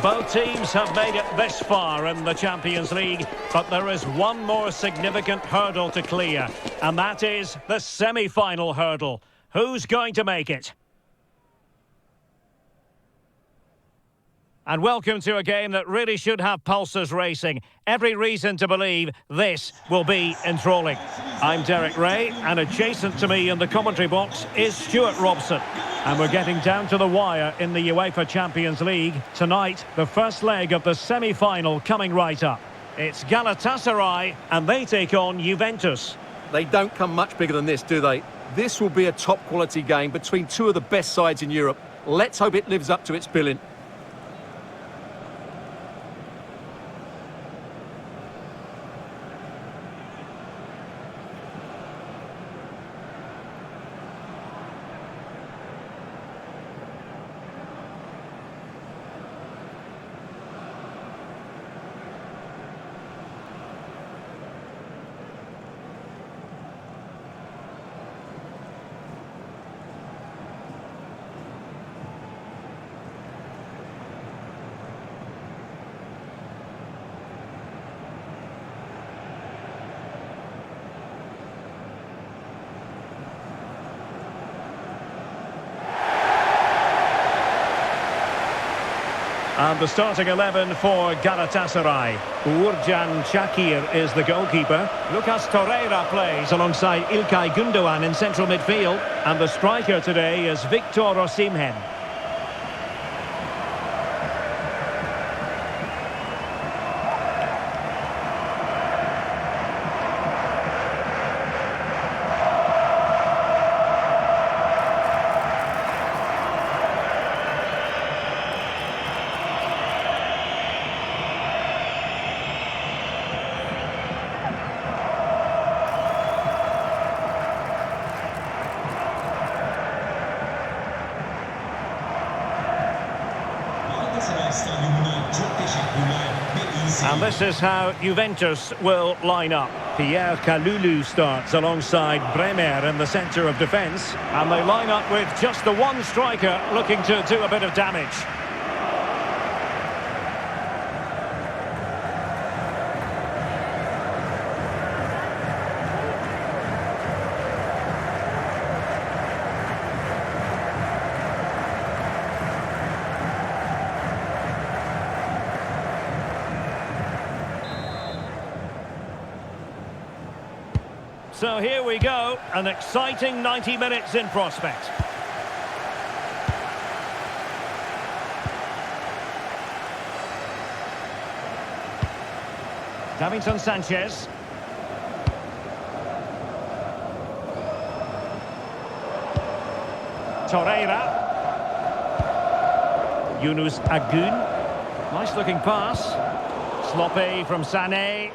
Both teams have made it this far in the Champions League, but there is one more significant hurdle to clear, and that is the semi-final hurdle. Who's going to make it? And welcome to a game that really should have pulses racing. Every reason to believe this will be enthralling. I'm Derek Ray, and adjacent to me in the commentary box is Stuart Robson. And we're getting down to the wire in the UEFA Champions League. Tonight, the first leg of the semi-final coming right up. It's Galatasaray, and they take on Juventus. They don't come much bigger than this, do they? This will be a top-quality game between two of the best sides in Europe. Let's hope it lives up to its billing. And the starting 11 for Galatasaray. Uğurcan Çakır is the goalkeeper. Lucas Torreira plays alongside İlkay Gündoğan in central midfield. And the striker today is Victor Osimhen. And this is how Juventus will line up. Pierre Kalulu starts alongside Bremer in the centre of defence. And they line up with just the one striker looking to do a bit of damage. So here we go, an exciting 90 minutes in prospect. Davinson Sanchez. Torreira. Yunus Agun. Nice looking pass. Sloppy from Sané.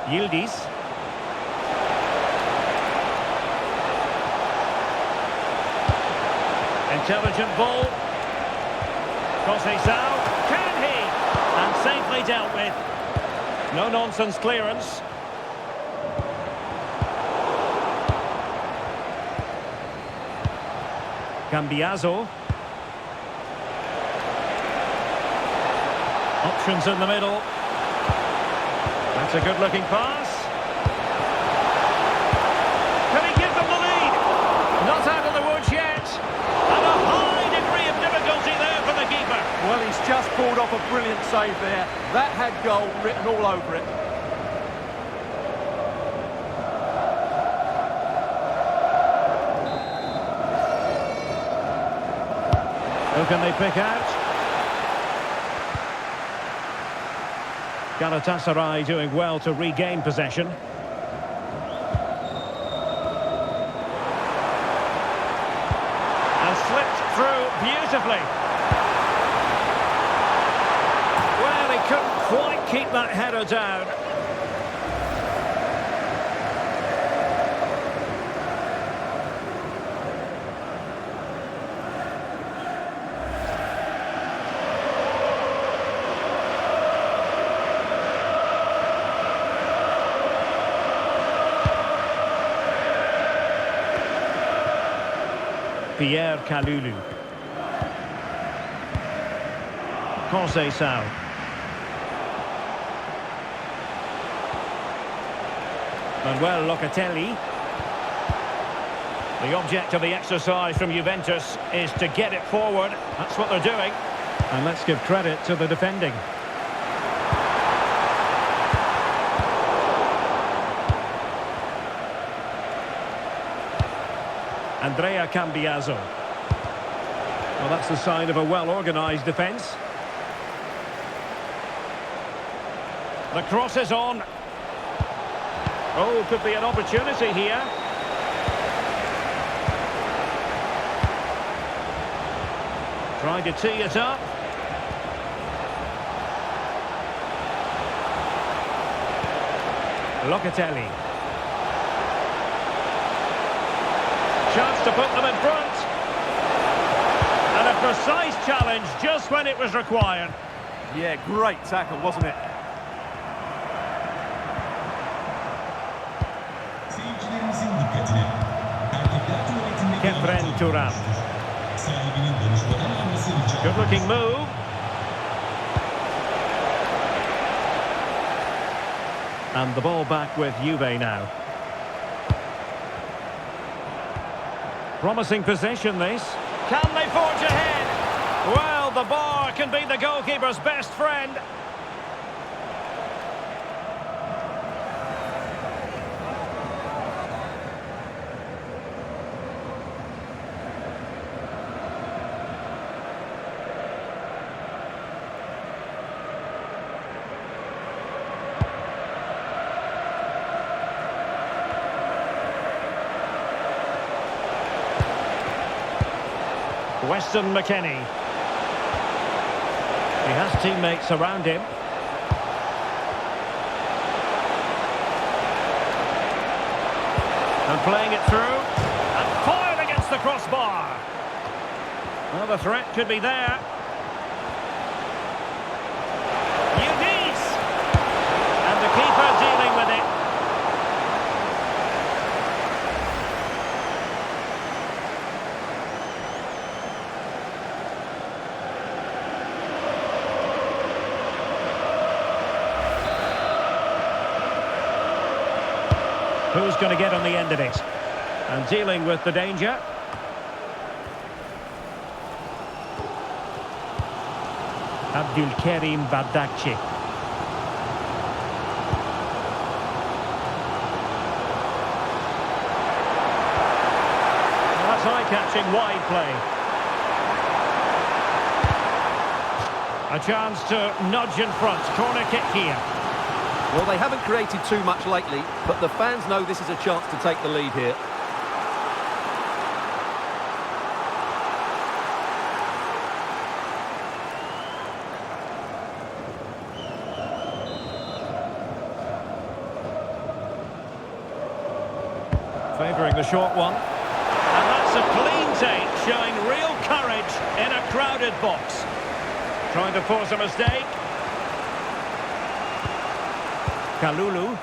Yildiz. Intelligent ball. Conceição. Can he? And safely dealt with. No-nonsense clearance. Cambiaso. Options in the middle. That's a good-looking pass. Can he give them the lead? Not out of the woods yet. And a high degree of difficulty there for the keeper. Well, he's just pulled off a brilliant save there. That had goal written all over it. Who can they pick out? Galatasaray doing well to regain possession. And slipped through beautifully. Well, he couldn't quite keep that header down. Pierre Kalulu. Conceição. Manuel Locatelli. The object of the exercise from Juventus is to get it forward. That's what they're doing. And let's give credit to the defending. Andrea Cambiaso. Well, that's the sign of a well-organised defence. The cross is on. Oh, could be an opportunity here. Trying to tee it up. Locatelli. Chance to put them in front. And a precise challenge just when it was required. Yeah, great tackle, wasn't it? Kefren Turan. Good looking move. And the ball back with Juve now. Promising possession this. Can they forge ahead? Well, the bar can be the goalkeeper's best friend. Weston McKennie. He has teammates around him. And playing it through. And fired against the crossbar. Well, the threat could be there. Udis. And the keeper dealing with it. Who's going to get on the end of it? And dealing with the danger. Abdulkarim Bardakci. Well, that's eye-catching wide play. A chance to nudge in front. Corner kick here. Well, they haven't created too much lately, but the fans know this is a chance to take the lead here. Favouring the short one. And that's a clean take, showing real courage in a crowded box. Trying to force a mistake. Kalulu.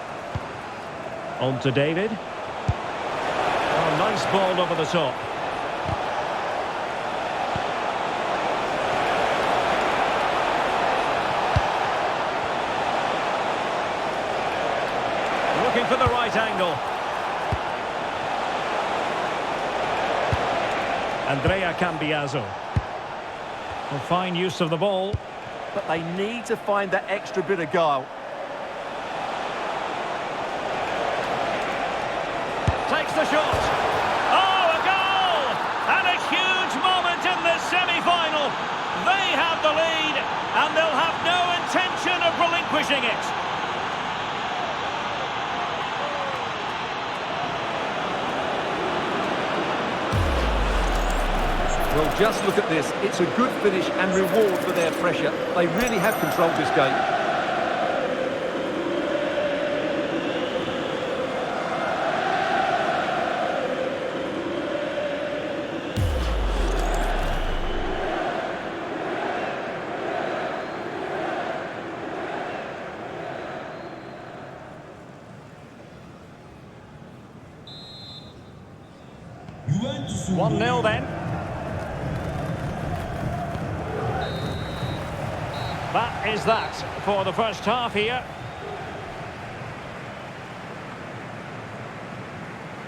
On to David. Oh, nice ball over the top. Looking for the right angle. Andrea Cambiaso. Well, fine use of the ball. But they need to find that extra bit of guile. Takes the shot. Oh, a goal! And a huge moment in this semi-final. They have the lead, and they'll have no intention of relinquishing it. Well, just look at this. It's a good finish and reward for their pressure. They really have controlled this game. Juventus 1-0 then. That is that for the first half here.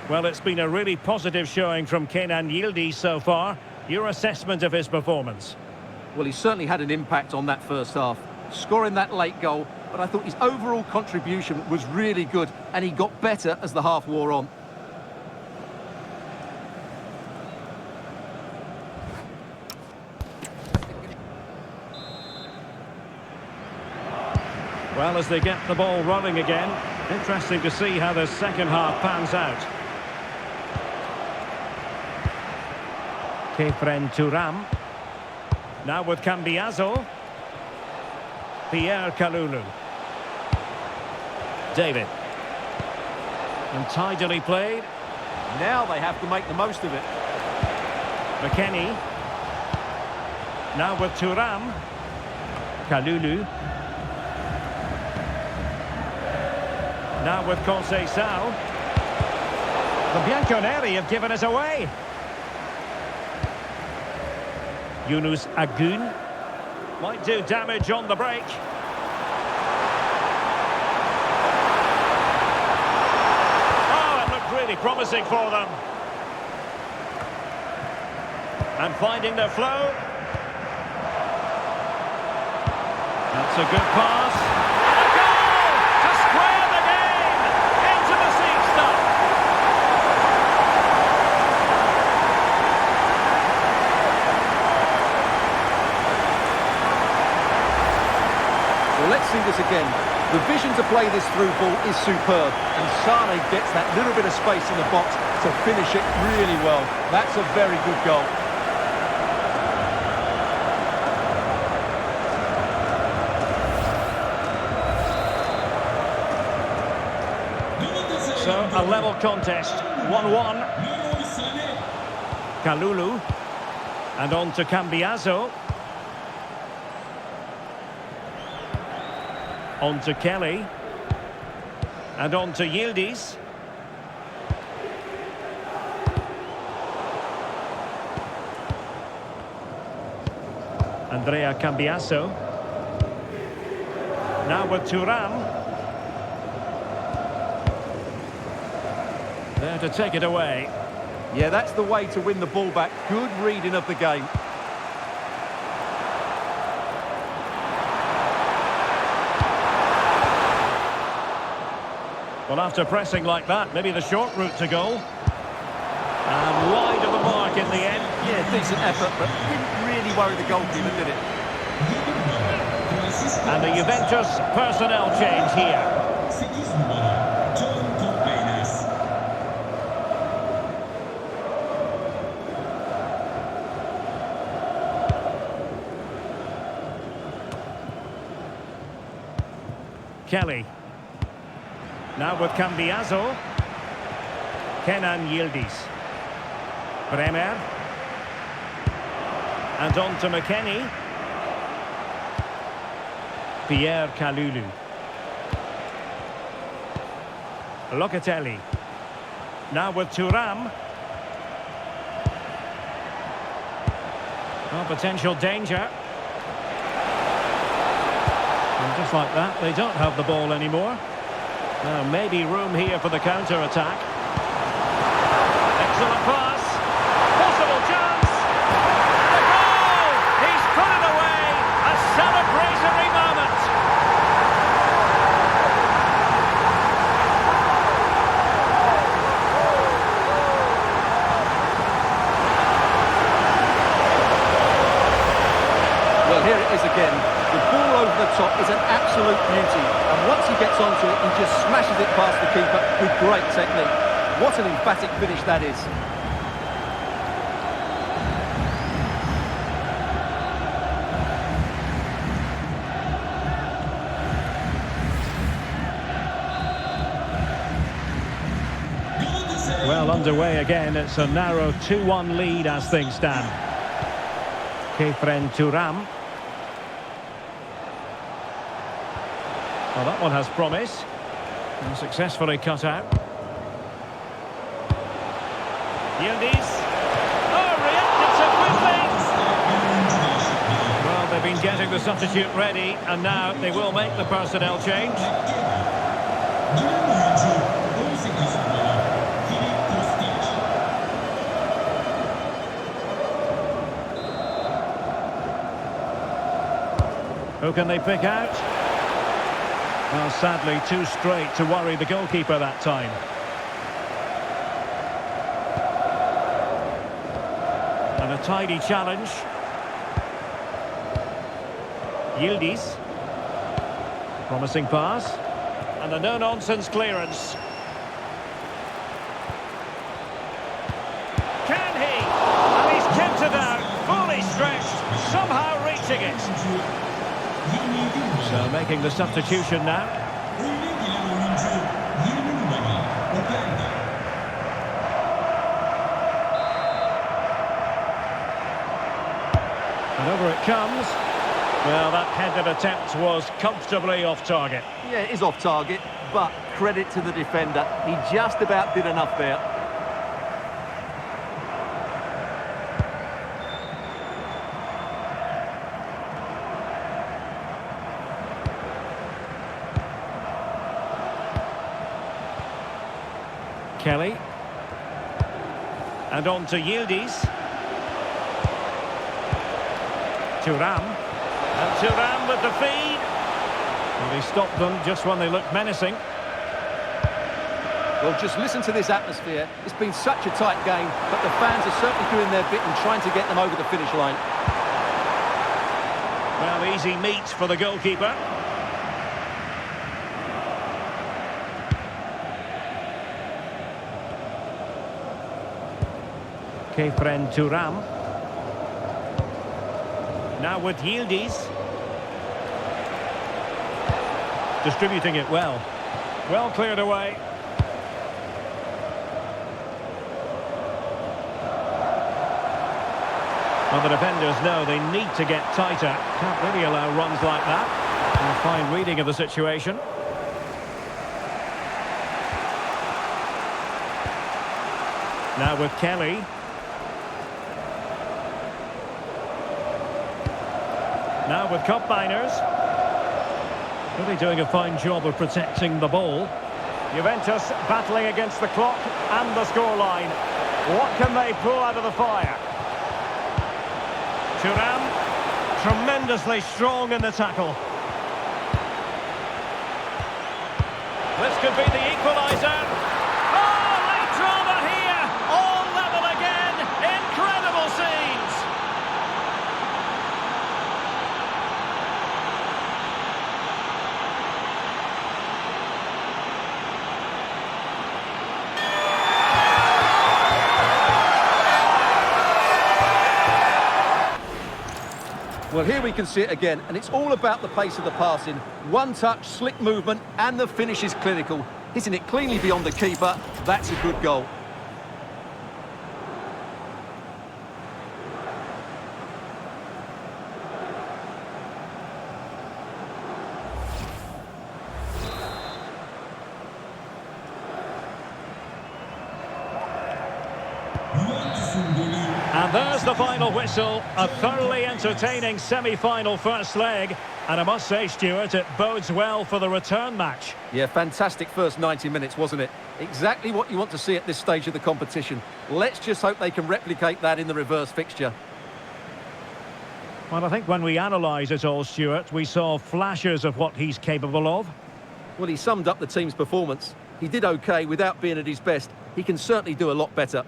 Well, it's been a really positive showing from Kenan Yildiz so far. Your assessment of his performance? Well, he certainly had an impact on that first half, scoring that late goal, but I thought his overall contribution was really good, and he got better as the half wore on. Well, as they get the ball running again, interesting to see how the second half pans out. Thuram. Now with Cambiaso. Pierre Kalulu. David. And tidily played. Now they have to make the most of it. McKennie. Now with Thuram. Kalulu. Now with Conceição. The Bianconeri have given us away. Yunus Agun might do damage on the break. Oh, it looked really promising for them. And finding their flow. That's a good pass. And a goal to square the game into the seat stuff. Well, let's see this again. The vision to play this through ball is superb, and Sane gets that little bit of space in the box to finish it really well. That's a very good goal. So, a level contest, 1-1. Kalulu. And on to Cambiaso. On to Kelly. And on to Yildiz. Andrea Cambiaso. Now with Thuram. There to take it away. Yeah, that's the way to win the ball back. Good reading of the game. Well, after pressing like that, maybe the short route to goal. And wide of the mark in the end. Yeah, decent effort, but didn't really worry the goalkeeper, did it? And the Juventus personnel change here. Kelly. Now with Cambiaso. Kenan Yildiz. Bremer. And on to McKennie. Pierre Kalulu. Locatelli. Now with Thuram. Oh, potential danger. And just like that, they don't have the ball anymore. Maybe room here for the counter-attack. Excellent pass. Possible chance. The goal! He's put it away. A celebratory moment. Well, here it is again. The ball over the top is an absolute beauty, and once he gets onto it, he just smashes it past the keeper with great technique. What an emphatic finish that is. Well, underway again. It's a narrow 2-1 lead as things stand. Thuram. Well, that one has promise. And successfully cut out. Yildiz. Oh, reacted so quickly. Well, they've been getting the substitute ready, and now they will make the personnel change. Who can they pick out? Well, sadly, too straight to worry the goalkeeper that time. And a tidy challenge. Yildiz. Promising pass. And a no-nonsense clearance. Can he? And he's kept it out, fully stretched, somehow reaching it. So making the substitution now. And over it comes. Well, that headed attempt was comfortably off target. Yeah, it is off target, but credit to the defender. He just about did enough there. Kelly. And on to Yildiz. Thuram. And Thuram with the feed. Well, he stopped them just when they looked menacing. Well, just listen to this atmosphere. It's been such a tight game, but the fans are certainly doing their bit and trying to get them over the finish line. Well, easy meat for the goalkeeper. Thuram. Now with Yildiz. Distributing it well. Well cleared away. Well, the defenders know they need to get tighter. Can't really allow runs like that. And a fine reading of the situation. Now with Kelly. Now with Koopmeiners. Really doing a fine job of protecting the ball. Juventus battling against the clock and the scoreline. What can they pull out of the fire? Thuram, tremendously strong in the tackle. This could be the equaliser. Oh, late drama here. All level again. Incredible scenes. Well, here we can see it again, and it's all about the pace of the passing. One touch, slick movement, and the finish is clinical. Hitting it cleanly beyond the keeper, that's a good goal. And there's the final whistle, a thoroughly entertaining semi-final first leg. And I must say, Stuart, it bodes well for the return match. Yeah, fantastic first 90 minutes, wasn't it? Exactly what you want to see at this stage of the competition. Let's just hope they can replicate that in the reverse fixture. Well, I think when we analyse it all, Stuart, we saw flashes of what he's capable of. Well, he summed up the team's performance. He did okay without being at his best. He can certainly do a lot better.